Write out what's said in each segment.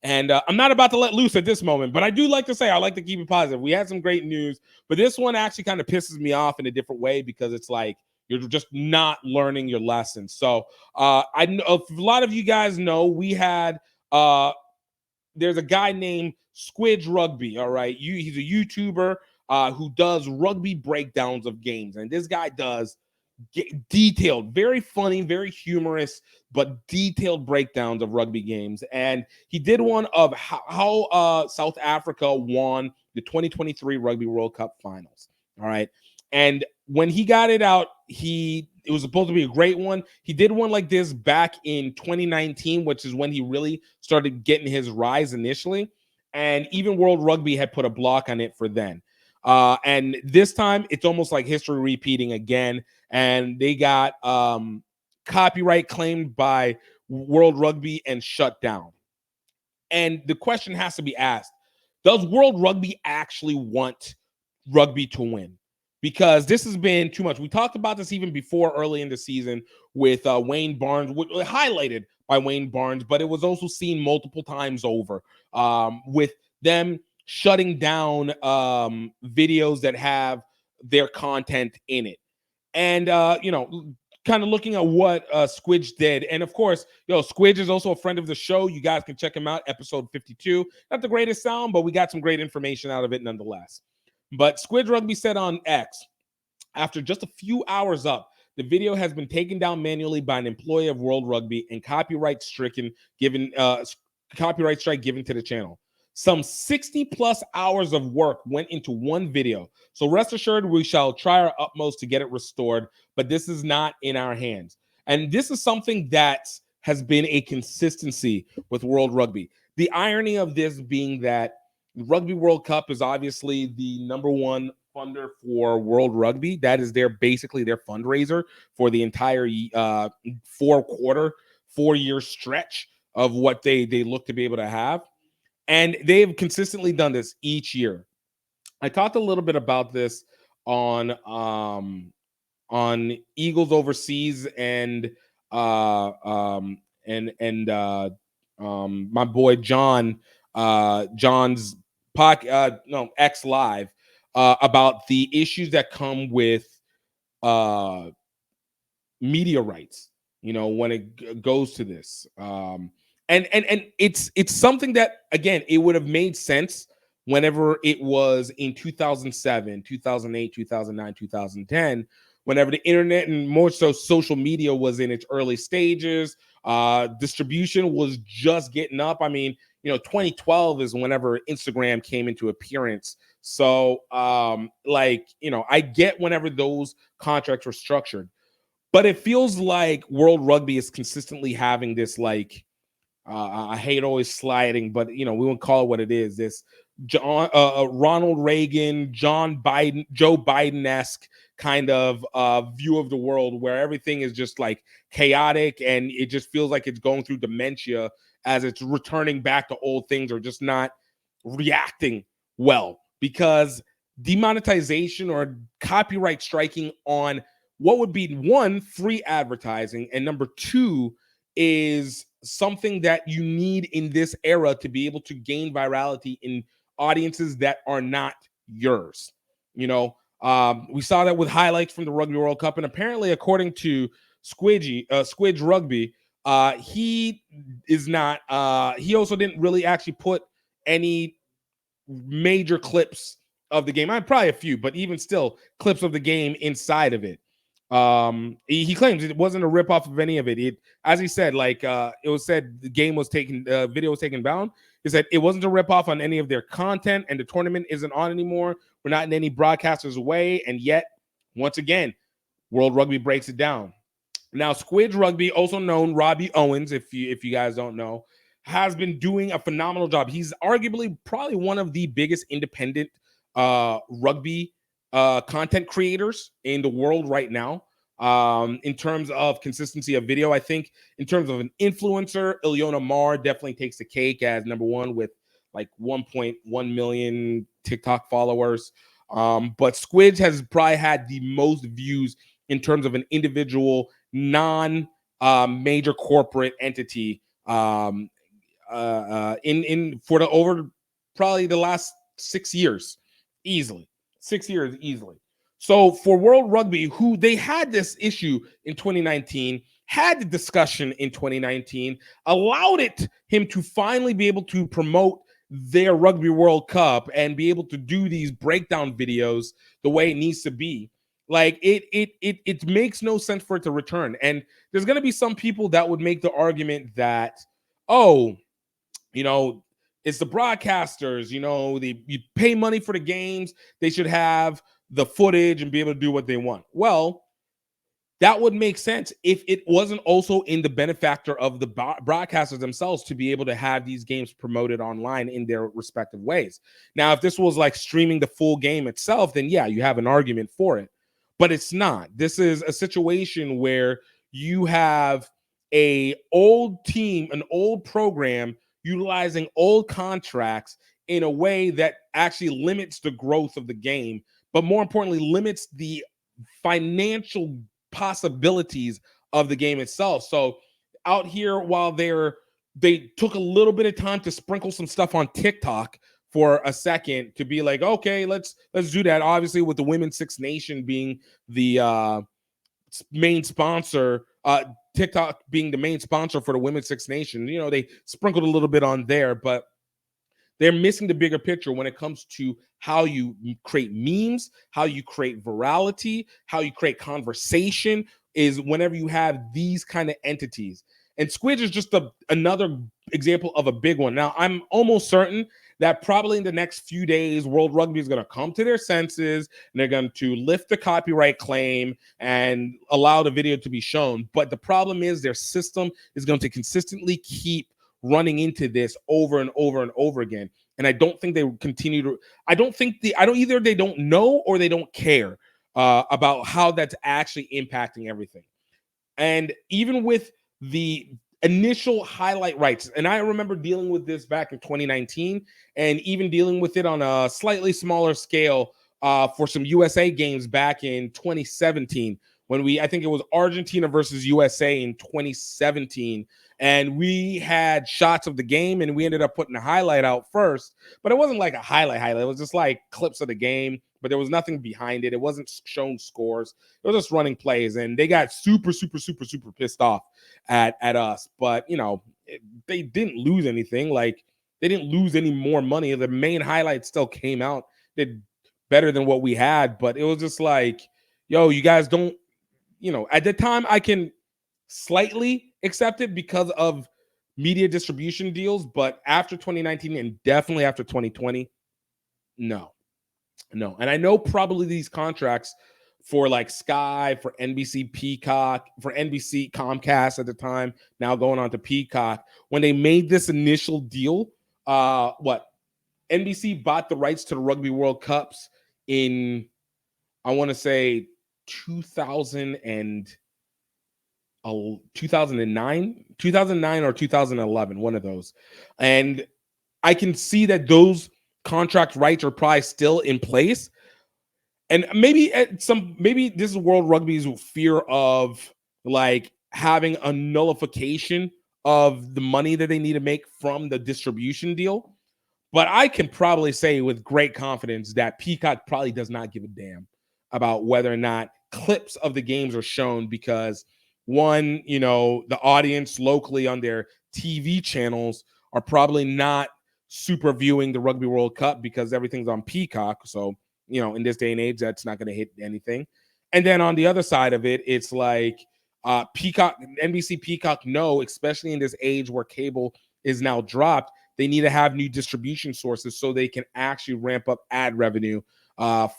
And I'm not about to let loose at this moment, but I do like to say I like to keep it positive. We had some great news, but this one actually kind of pisses me off in a different way because it's like you're just not learning your lessons. So I know a lot of you guys know we had there's a guy named Squidge Rugby. All right, he's a YouTuber who does rugby breakdowns of games, and this guy does detailed, very funny, very humorous, but detailed breakdowns of rugby games. And he did one of how South Africa won the 2023 Rugby World Cup finals. All right. And when he got it out, it was supposed to be a great one. He did one like this back in 2019, which is when he really started getting his rise initially. And even World Rugby had put a block on it for then. And this time, it's almost like history repeating again. And they got copyright claimed by World Rugby and shut down. And the question has to be asked, does World Rugby actually want rugby to win? Because this has been too much. We talked about this even before early in the season with Wayne Barnes, highlighted by Wayne Barnes, but it was also seen multiple times over with them shutting down videos that have their content in it. And, kind of looking at what Squidge did. And of course, Squidge is also a friend of the show. You guys can check him out, episode 52. Not the greatest sound, but we got some great information out of it nonetheless. But Squidge Rugby said on X, after just a few hours up, the video has been taken down manually by an employee of World Rugby and copyright strike given to the channel. Some 60 plus hours of work went into one video. So rest assured, we shall try our utmost to get it restored, but this is not in our hands. And this is something that has been a consistency with World Rugby. The irony of this being that Rugby World Cup is obviously the number one funder for World Rugby. That is basically their fundraiser for the entire 4-year stretch of what they look to be able to have. And they've consistently done this each year. I talked a little bit about this on Eagles Overseas and my boy John's X Live about the issues that come with media rights, when it goes to this. And it's something that, again, it would have made sense whenever it was in 2007, 2008, 2009, 2010, whenever the internet and more so social media was in its early stages, distribution was just getting up. I mean, 2012 is whenever Instagram came into appearance. So, I get whenever those contracts were structured, but it feels like World Rugby is consistently having this, I hate always sliding, but we won't call it what it is. This Ronald Reagan, Joe Biden-esque kind of view of the world, where everything is just like chaotic, and it just feels like it's going through dementia as it's returning back to old things, or just not reacting well, because demonetization or copyright striking on what would be, one, free advertising, and number two is something that you need in this era to be able to gain virality in audiences that are not yours. We saw that with highlights from the Rugby World Cup, and apparently, according to Squidge Rugby, he is not. He also didn't really actually put any major clips of the game. Probably a few, but even still, clips of the game inside of it. He claims it wasn't a ripoff of any of it. As he said, it was said the game was taken, video was taken down. He said it wasn't a ripoff on any of their content, and the tournament isn't on anymore. We're not in any broadcasters' way, and yet, once again, World Rugby breaks it down. Now, Squidge Rugby, also known Robbie Owens, if you guys don't know, has been doing a phenomenal job. He's arguably probably one of the biggest independent rugby content creators in the world right now. In terms of consistency of video, I think in terms of an influencer, Ilyona Mar definitely takes the cake as number one with like 1.1 million TikTok followers. But Squidge has probably had the most views in terms of an individual non-major corporate entity in for the over probably the last 6 years, easily 6 years easily. So for World Rugby, who they had this issue in 2019, had the discussion in 2019, allowed him to finally be able to promote their Rugby World Cup and be able to do these breakdown videos the way it needs to be. Like it makes no sense for it to return. And there's going to be some people that would make the argument that, oh, you know, it's the broadcasters, you pay money for the games, they should have the footage and be able to do what they want. Well, that would make sense if it wasn't also in the benefactor of the broadcasters themselves to be able to have these games promoted online in their respective ways. Now, if this was like streaming the full game itself, then yeah, you have an argument for it. But it's not. This is a situation where you have a old team, an old program utilizing old contracts in a way that actually limits the growth of the game, but more importantly, limits the financial possibilities of the game itself. So out here, while they took a little bit of time to sprinkle some stuff on TikTok for a second to be like, okay, let's do that. Obviously, with the Women's Six Nation being the main sponsor, TikTok being the main sponsor for the Women's Six Nation, they sprinkled a little bit on there, but they're missing the bigger picture when it comes to how you create memes, how you create virality, how you create conversation, is whenever you have these kind of entities. And Squidge is just another example of a big one. Now, I'm almost certain that probably in the next few days, World Rugby is going to come to their senses and they're going to lift the copyright claim and allow the video to be shown. But the problem is their system is going to consistently keep running into this over and over and over again. And I don't think they continue to, either they don't know or they don't care about how that's actually impacting everything. And even with the initial highlight rights, and I remember dealing with this back in 2019 and even dealing with it on a slightly smaller scale for some USA games back in 2017 when I think it was Argentina versus USA in 2017. And we had shots of the game and we ended up putting a highlight out first, but it wasn't like a highlight. It was just like clips of the game, but there was nothing behind it. It wasn't showing scores. It was just running plays, and they got super pissed off at us. But, they didn't lose anything. Like, they didn't lose any more money. The main highlight still came out, did better than what we had, but it was just like, yo, you guys don't, at the time I can slightly accept it because of media distribution deals, but after 2019 and definitely after 2020, no. And I know probably these contracts for like Sky, for NBC Peacock, for NBC Comcast at the time, now going on to Peacock, when they made this initial deal, NBC bought the rights to the Rugby World Cups in, I want to say 2009 or 2011, one of those. And I can see that those contract rights are probably still in place. And maybe this is World Rugby's fear of like having a nullification of the money that they need to make from the distribution deal. But I can probably say with great confidence that Peacock probably does not give a damn about whether or not clips of the games are shown, because one, the audience locally on their TV channels are probably not super viewing the Rugby World Cup because everything's on Peacock. So, in this day and age, that's not going to hit anything. And then on the other side of it, it's like Peacock, NBC Peacock, especially in this age where cable is now dropped, they need to have new distribution sources so they can actually ramp up ad revenue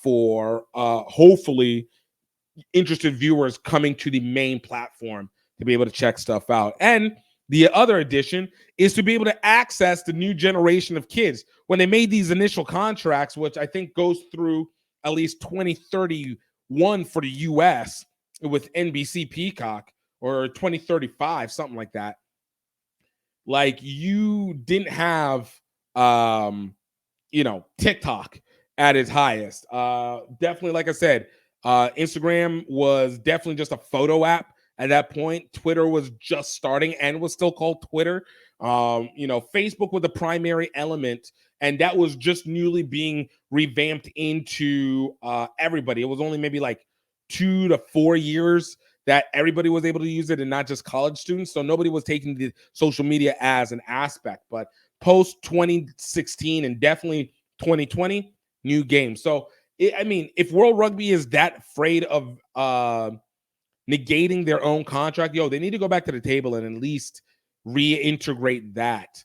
for hopefully interested viewers coming to the main platform to be able to check stuff out. And the other addition is to be able to access the new generation of kids. When they made these initial contracts, which I think goes through at least 2031 for the US with NBC Peacock, or 2035, something like that. Like, you didn't have, TikTok at its highest. Definitely, like I said, Instagram was definitely just a photo app At that point, Twitter was just starting and was still called Twitter. Facebook was the primary element, and that was just newly being revamped into everybody. It was only maybe like 2 to 4 years that everybody was able to use it and not just college students. So nobody was taking the social media as an aspect. But post 2016 and definitely 2020, new game. So, if World Rugby is that afraid of negating their own contract, they need to go back to the table and at least reintegrate that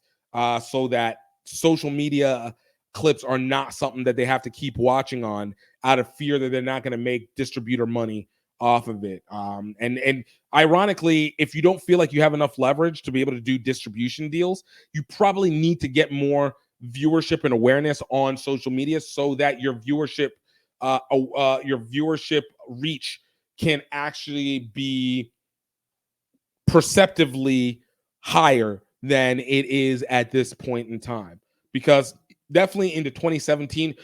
so that social media clips are not something that they have to keep watching on out of fear that they're not going to make distributor money off of it. And ironically, if you don't feel like you have enough leverage to be able to do distribution deals, you probably need to get more viewership and awareness on social media so that your viewership reach can actually be perceptively higher than it is at this point in time. Because definitely into 2017,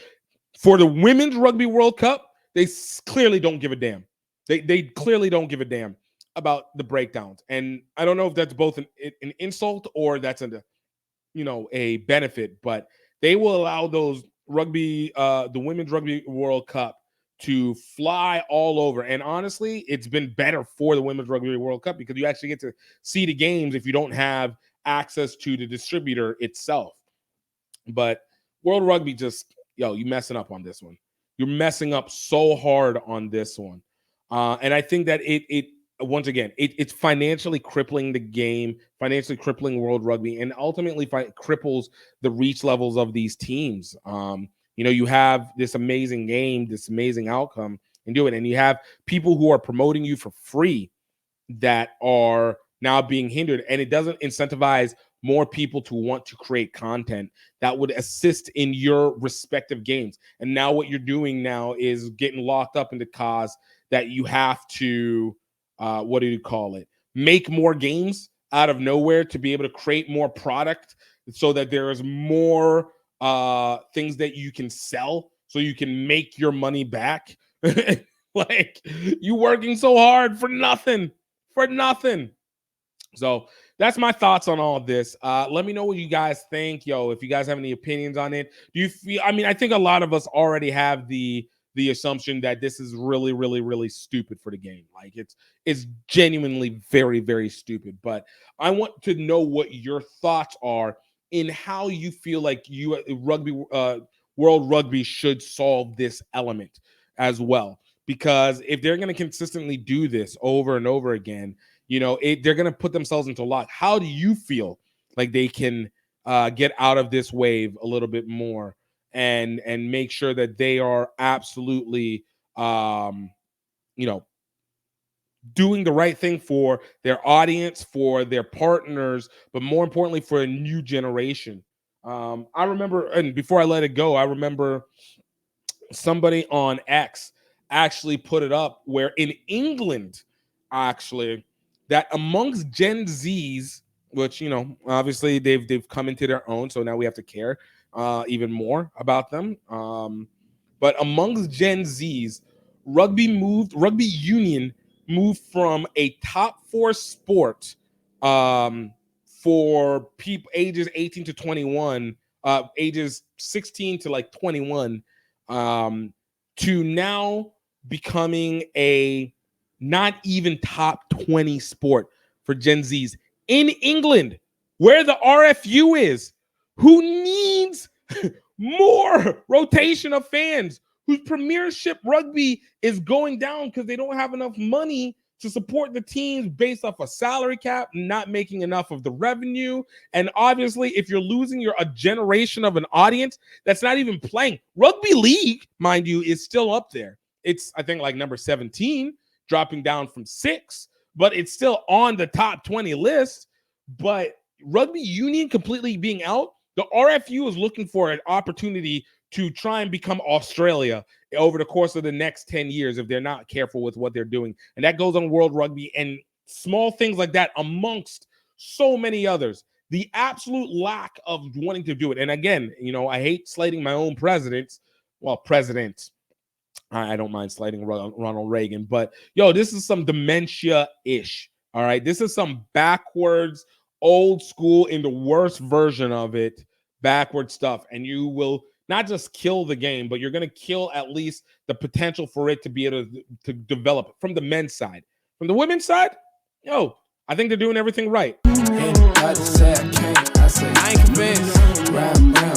for the Women's Rugby World Cup, they clearly don't give a damn. They clearly don't give a damn about the breakdowns. And I don't know if that's both an insult or that's a benefit, but they will allow those the Women's Rugby World Cup to fly all over. And honestly, it's been better for the Women's Rugby World Cup because you actually get to see the games if you don't have access to the distributor itself. But World Rugby you messing up on this one. You're messing up so hard on this one. And I think that it once again, it's financially crippling the game, financially crippling World Rugby, and ultimately cripples the reach levels of these teams. You have this amazing game, this amazing outcome, and do it. And you have people who are promoting you for free that are now being hindered, and it doesn't incentivize more people to want to create content that would assist in your respective games. And now what you're doing now is getting locked up into cause that you have to, make more games out of nowhere to be able to create more product so that there is more things that you can sell so you can make your money back. Like, you working so hard for nothing. So that's my thoughts on all of this. Let me know what you guys think. If you guys have any opinions on it. Do you feel, I think a lot of us already have the assumption that this is really, really, really stupid for the game. Like, it's genuinely very, very stupid. But I want to know what your thoughts are in how you feel like World Rugby should solve this element as well. Because if they're going to consistently do this over and over again, they're going to put themselves into a lot. How do you feel like they can get out of this wave a little bit more and make sure that they are absolutely, doing the right thing for their audience, for their partners, but more importantly, for a new generation? I remember, and before I let it go, I remember somebody on X actually put it up where in England, actually, that amongst Gen Zs, which obviously they've come into their own, so now we have to care even more about them. But amongst Gen Zs, rugby union moved from a top 4 sport for people ages 18 to 21, ages 16 to like 21, to now becoming a not even top 20 sport for Gen Zs in England, where the RFU is, who needs more rotation of fans, whose Premiership rugby is going down because they don't have enough money to support the teams based off a salary cap, not making enough of the revenue. And obviously, if you're losing a generation of an audience that's not even playing, rugby league, mind you, is still up there. It's, I think, like number 17, dropping down from 6, but it's still on the top 20 list. But rugby union completely being out, the RFU is looking for an opportunity to try and become Australia over the course of the next 10 years if they're not careful with what they're doing. And that goes on World Rugby and small things like that amongst so many others. The absolute lack of wanting to do it. And again, I hate slating my own presidents. Well, president. I don't mind slighting Ronald Reagan, but yo, this is some dementia-ish. All right, this is some backwards, old school, in the worst version of it, backward stuff, and you will not just kill the game, but you're going to kill at least the potential for it to be able to develop from the men's side. From the women's side, yo, I think they're doing everything right. I ain't convinced.